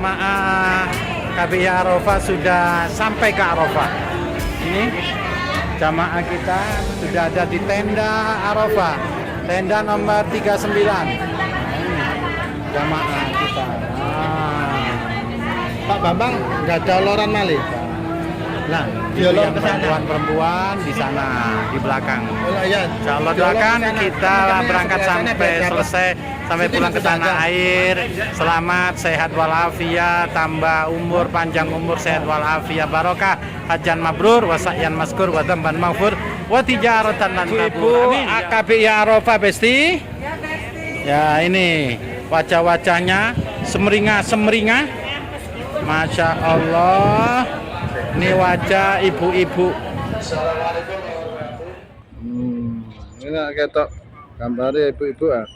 jamaah KBI Arafah sudah sampai ke Arafah. Ini jamaah kita sudah ada di tenda Arafah, tenda nomor 39. Jamaah kita. Pak Bambang nggak ada oloran malih. Nah, itu yang perempuan di sana di belakang. Oh, iya. Insya Allah doakan kita berangkat sampai selesai, sampai pulang ke tanah air selamat, sehat walafiat, tambah umur, panjang umur, sehat walafiat, barokah, hajan mabrur, wasa'yan maskur, wa dzamban maghfur, wa tijaratan lan tabur. Amin. KBI Arafah Besti. Ya, ini wajah-wajahnya semeringah-semeringah. Masya Allah. Ini wajah ibu-ibu. Ini ketok gambarnya ibu-ibu ah.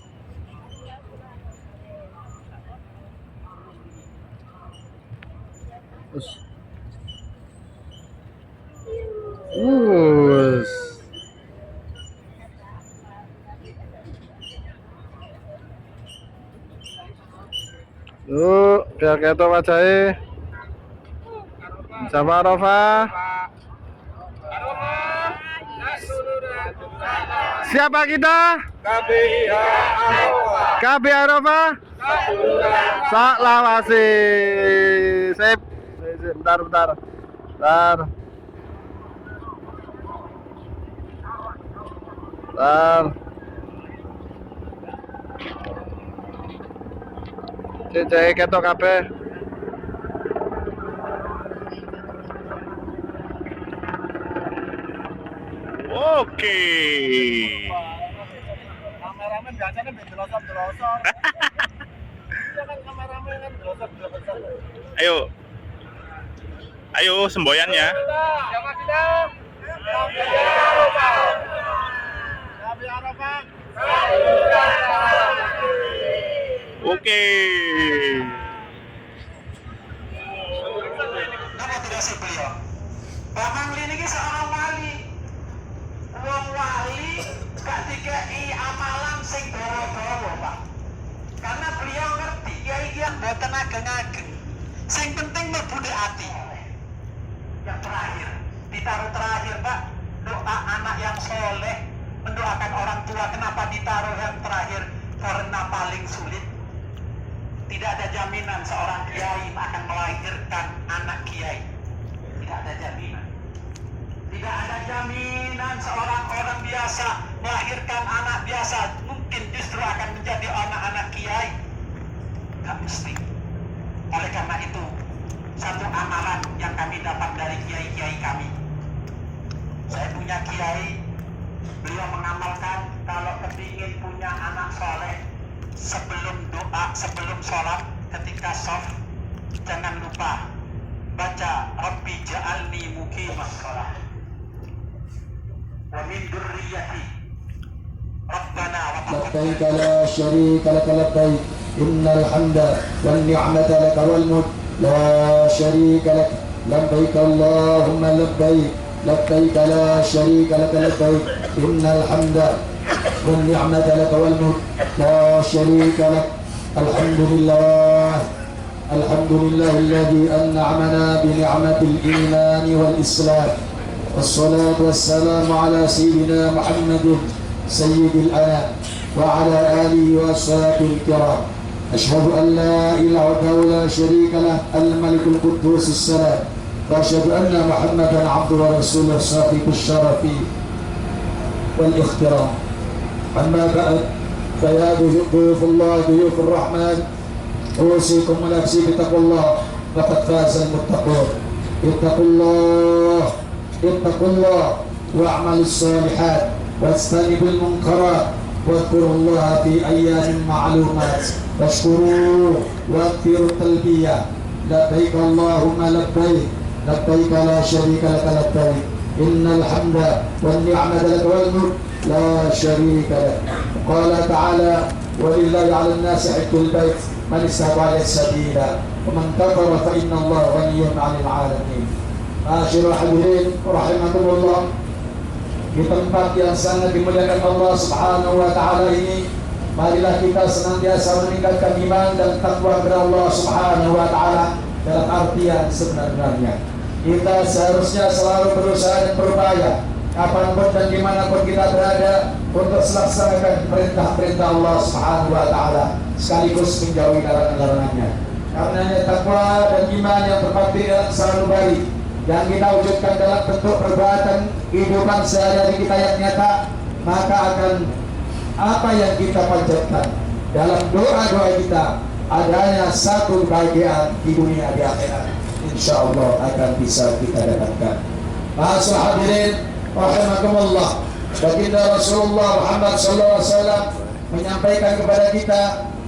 Biar ketok wajahnya. Jamaah Arafah. Siapa kita? KBI Arafah. KBI Arafah. Saklawasi. Sip. Bentar. Cek ketok kabeh. Oke. Kameramen biasanya delosor-delosor. Jangan kameramen kan delosor-delosor. Ayo semboyannya. Siapa kita? KBI Arafah. KBI Arafah. Oke. Nama tidak sih beliau? Pak Mangli ini seorang wali. Wong wali gak dikei amalan sing dawa-dawa, Pak. Karena beliau ngerti kiai-kiai mboten ageng-ageng. Sing penting mlebu ati. Yang terakhir, ditaruh terakhir, Pak. Doa anak yang soleh, mendoakan orang tua. Kenapa ditaruh yang terakhir? Karena paling sulit. Tidak ada jaminan seorang kiai akan melahirkan anak kiai. Tidak ada jaminan. Tidak ada jaminan seorang orang biasa melahirkan anak biasa mungkin justru akan menjadi anak-anak kiai. Tidak mesti. Oleh karena itu, satu amalan yang kami dapat dari kiai-kiai kami. Saya punya kiai, beliau mengamalkan kalau kepingin punya anak soleh, sebelum doa, sebelum sholat, ketika soft, jangan lupa baca Rabbi ja'alni muqimas sholat wa min dzurriyyati Rabbana wa لبيك لا شريك لك لبيك إن الحمد والنعمة لك والملك لا شريك لك لبيك اللهم لبيك لبيك لا شريك لك لبيك إن الحمد والنعمة لك والملك لا شريك لك الحمد لله الذي أنعمنا بنعمة الإيمان والإسلام والصلاة والسلام على سيدنا محمد سيد الأنام وعلى آله وأصحابه الكرام أشهد أن لا إله وحده لا شريك له الملك القدوس السلام وأشهد أن محمدا عبده ورسوله صاحب الشرف والاخترام أما بعد فيا ضيوف الله ضيوف الرحمن أوصيكم ونفسي بتقوى الله فقد فاز المتقون اتقوا الله واعملوا الصالحات واجتنبوا المنكرات واذكروا الله في أيام معلومات واشكروه واكثروا التلبية لبيك اللهم لبيك لا شريك لك لبيك إن الحمد والنعمة لك والملك لا شريك له. قال تعالى ولله على الناس حج البيت من استطاع سبيلا ومن كفر فإن الله غني عن العالمين. Masyaallah hadirin rahimakumullah, di tempat yang sangat dimuliakan Allah Subhanahu wa taala ini marilah kita senantiasa meningkatkan iman dan takwa kepada Allah Subhanahu wa taala dalam artian sebenarnya. Kita seharusnya selalu berusaha dan berupaya kapanpun dan dimanapun kita berada untuk melaksanakan perintah-perintah Allah Subhanahu wa taala sekaligus menjauhi larangan-larangannya. Karenanya takwa dan iman yang berbakti dalam selalu baik yang kita wujudkan dalam bentuk perbuatan kehidupan sehari-hari kita yang nyata, maka akan apa yang kita panjatkan dalam doa-doa kita adanya satu kebahagiaan di dunia di akhirat, insya Allah akan bisa kita dapatkan. Ma'asyiral hadirin rahimakumullah, baginda Rasulullah Muhammad SAW menyampaikan kepada kita,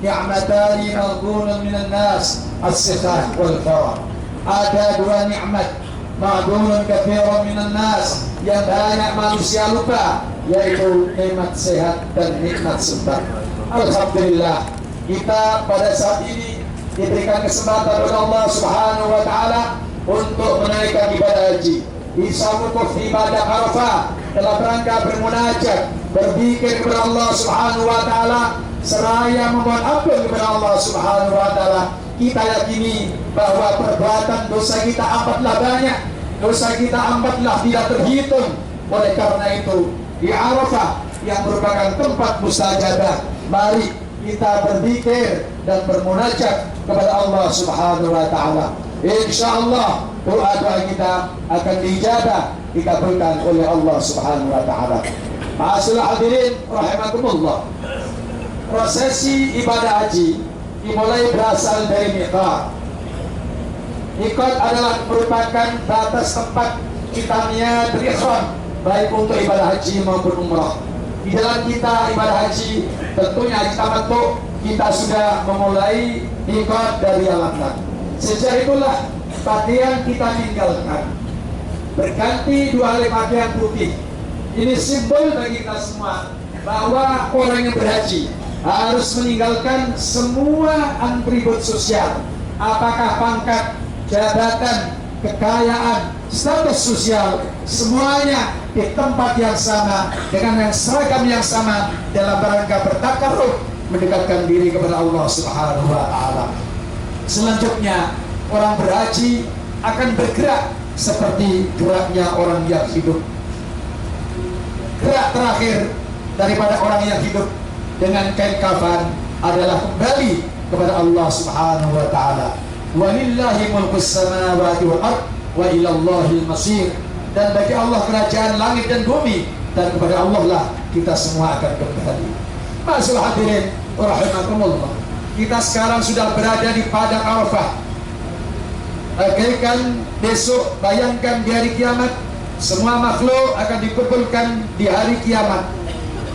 ni'matani maghbunun minan nas, as-sihat wal farah. Ada dua nikmat maghbunun katsirun minan nas yang banyak manusia lupa, yaitu nikmat sehat dan nikmat sehat. Alhamdulillah, kita pada saat ini diberikan kesempatan oleh Allah Subhanahu wa taala untuk menaikkan ibadah haji. Bisa wukuf di ibadah Arafah dalam rangka bermunajat, berzikir kepada Allah Subhanahu wa taala seraya memohon ampun kepada Allah Subhanahu wa taala. Kita yakini bahwa perbuatan dosa kita amatlah banyak, dosa kita amatlah tidak terhitung. Oleh karena itu, di Arafah yang merupakan tempat mustajabah, mari kita berzikir dan bermunajat kepada Allah Subhanahu wa taala. Insyaallah doa-doa kita akan dijabah, dikabulkan oleh Allah Subhanahu wa taala. Ma'asyiral hadirin rahimakumullah. Prosesi ibadah haji dimulai berasal dari miqat. Miqat adalah merupakan batas tempat kita niat berikhram baik untuk ibadah haji maupun umrah. Di dalam kita ibadah haji tentunya di tamattu kita sudah memulai miqat dari Al-Adhan. Sejak itulah pakaian kita tinggalkan, berganti dua helai pakaian putih. Ini simbol bagi kita semua bahwa orang yang berhaji harus meninggalkan semua atribut sosial, apakah pangkat, jabatan, kekayaan, status sosial, semuanya di tempat yang sama dengan yang seragam yang sama dalam rangka bertakarruf mendekatkan diri kepada Allah Subhanahu wa taala. Selanjutnya orang berhaji akan bergerak seperti geraknya orang yang hidup. Gerak terakhir daripada orang yang hidup dengan kain kafan adalah kembali kepada Allah Subhanahu wa taala. Walillahi mulkus samawati wal ard wa ila Allahil masir. Dan bagi Allah kerajaan langit dan bumi, dan kepada Allah lah kita semua akan kembali. Ma'asyiral hadirin rahimakumullah. Kita sekarang sudah berada di padang Arafah. Bagaikan besok, bayangkan di hari kiamat, semua makhluk akan dikumpulkan di hari kiamat.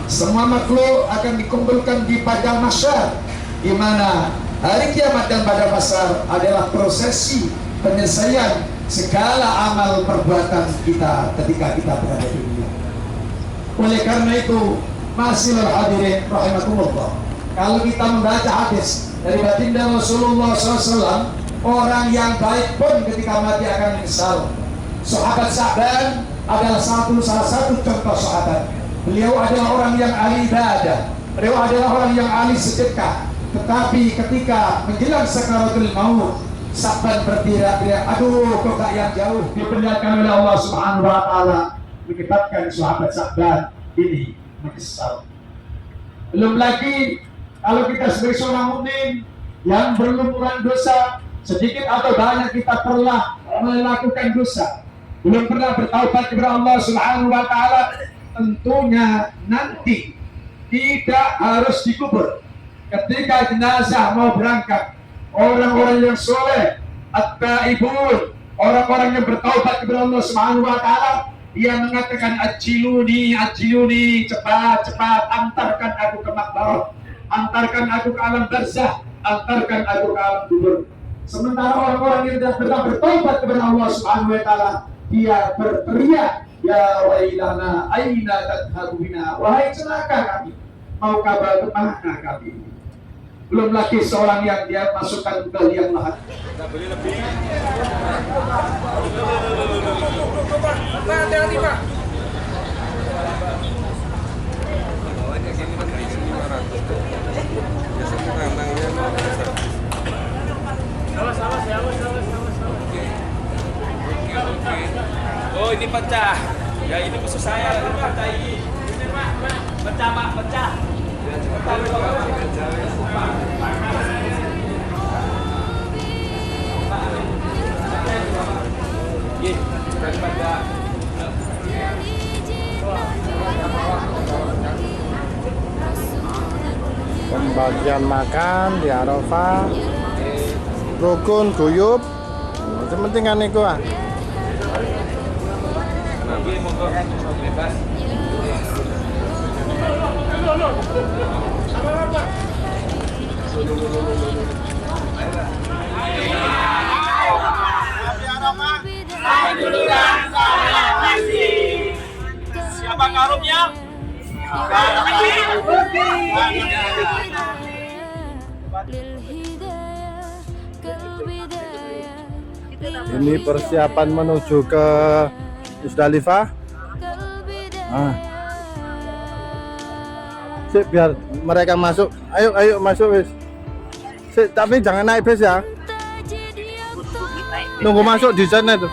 Semua makhluk akan dikumpulkan di padang mahsyar, di mana hari kiamat dan padang mahsyar adalah prosesi penyelesaian segala amal perbuatan kita ketika kita berada di dunia. Oleh karena itu, ma'asyiral hadirin rahimakumullah, kalau kita membaca hadis dari baginda Rasulullah SAW, orang yang baik pun ketika mati akan menyesal. Sahabat Sa'ban adalah salah satu contoh sahabat. Beliau adalah orang yang ahli ibadah, beliau adalah orang yang ahli sedekah. Tetapi ketika menjelang sakaratul maut, Sa'ban berteriak-teriak, aduh kok gak yang jauh. Diperlihatkan oleh Allah Subhanahu wa taala menyebabkan sahabat Sa'ban ini menyesal. Belum lagi kalau kita sebagai seorang mukmin yang berlumuran dosa, sedikit atau banyak kita pernah melakukan dosa, belum pernah bertaubat kepada Allah Subhanahu wa taala, tentunya nanti tidak harus dikubur. Ketika jenazah mau berangkat, orang-orang yang soleh, at-taibun, orang-orang yang bertaubat kepada Allah Subhanahu wa taala, dia mengatakan ajiluni, ajiluni, cepat, cepat, antarkan aku ke makbarah, antarkan aku ke alam barzah, antarkan aku ke alam kubur. Sementara orang-orang yang tidak pernah bertobat kepada Allah Subhanahu wa taala, dia berteriak, ya wailana aina tadhabuna, wahai celaka kami, mau kabar kemana kami? Belum lagi seorang yang dia masukkan ke liang lahat. Beli lebih. Pak, hati-hati Pak. Bawanya gini Pak, dari sini 500. ini pecah. Ya ini khusus saya, ini pecah ini. Ini Pak, pecah Pak, pecah. Daripada pembagian makan di Arafah, rukun guyub, sementingan itu ah. bagi monggo bebas. Siapa karungnya? Ini persiapan menuju ke Musdalifah. Sip, biar mereka masuk. Ayo masuk wis. Sip, tapi jangan naik bis ya. Nunggu masuk di sana tuh.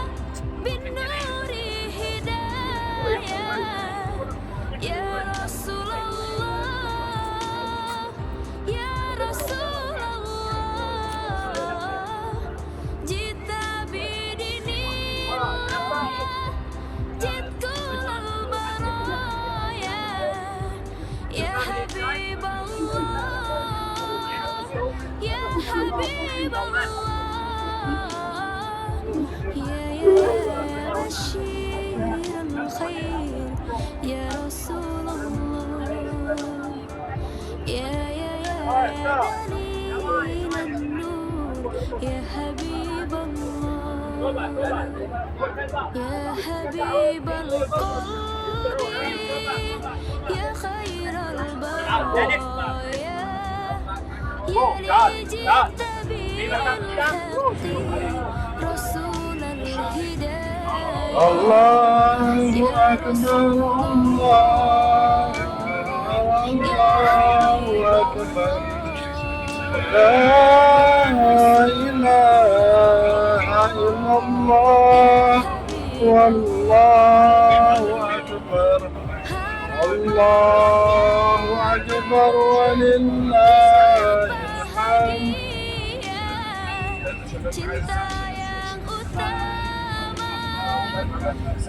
يا حبيب الله يا حبيب القلب يا خير البرايا يا لجئت بالحق رسول الهداية Allahu Akbar, Allahu Akbar. La ilaha illallah, wallahu akbar, Allahu akbar, walillahil hamd. Cinta yang utama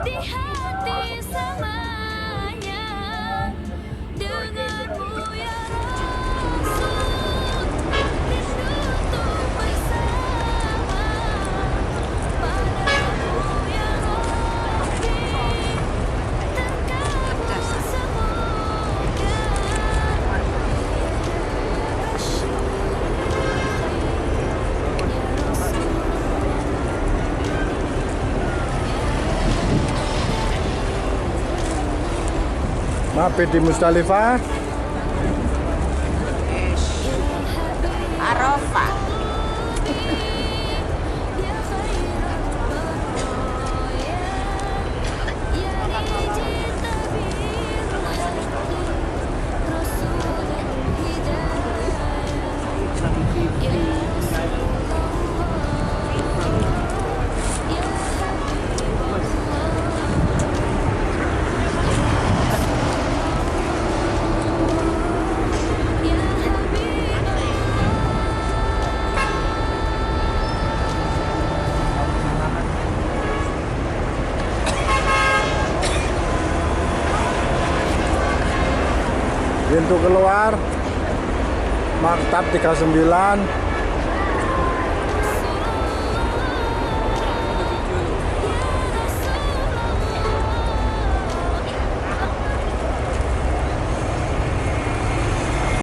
di hati semuanya denganmu ya Rasul. Mabit di Musdalifah. Arafah. Pintu keluar Maktab 39.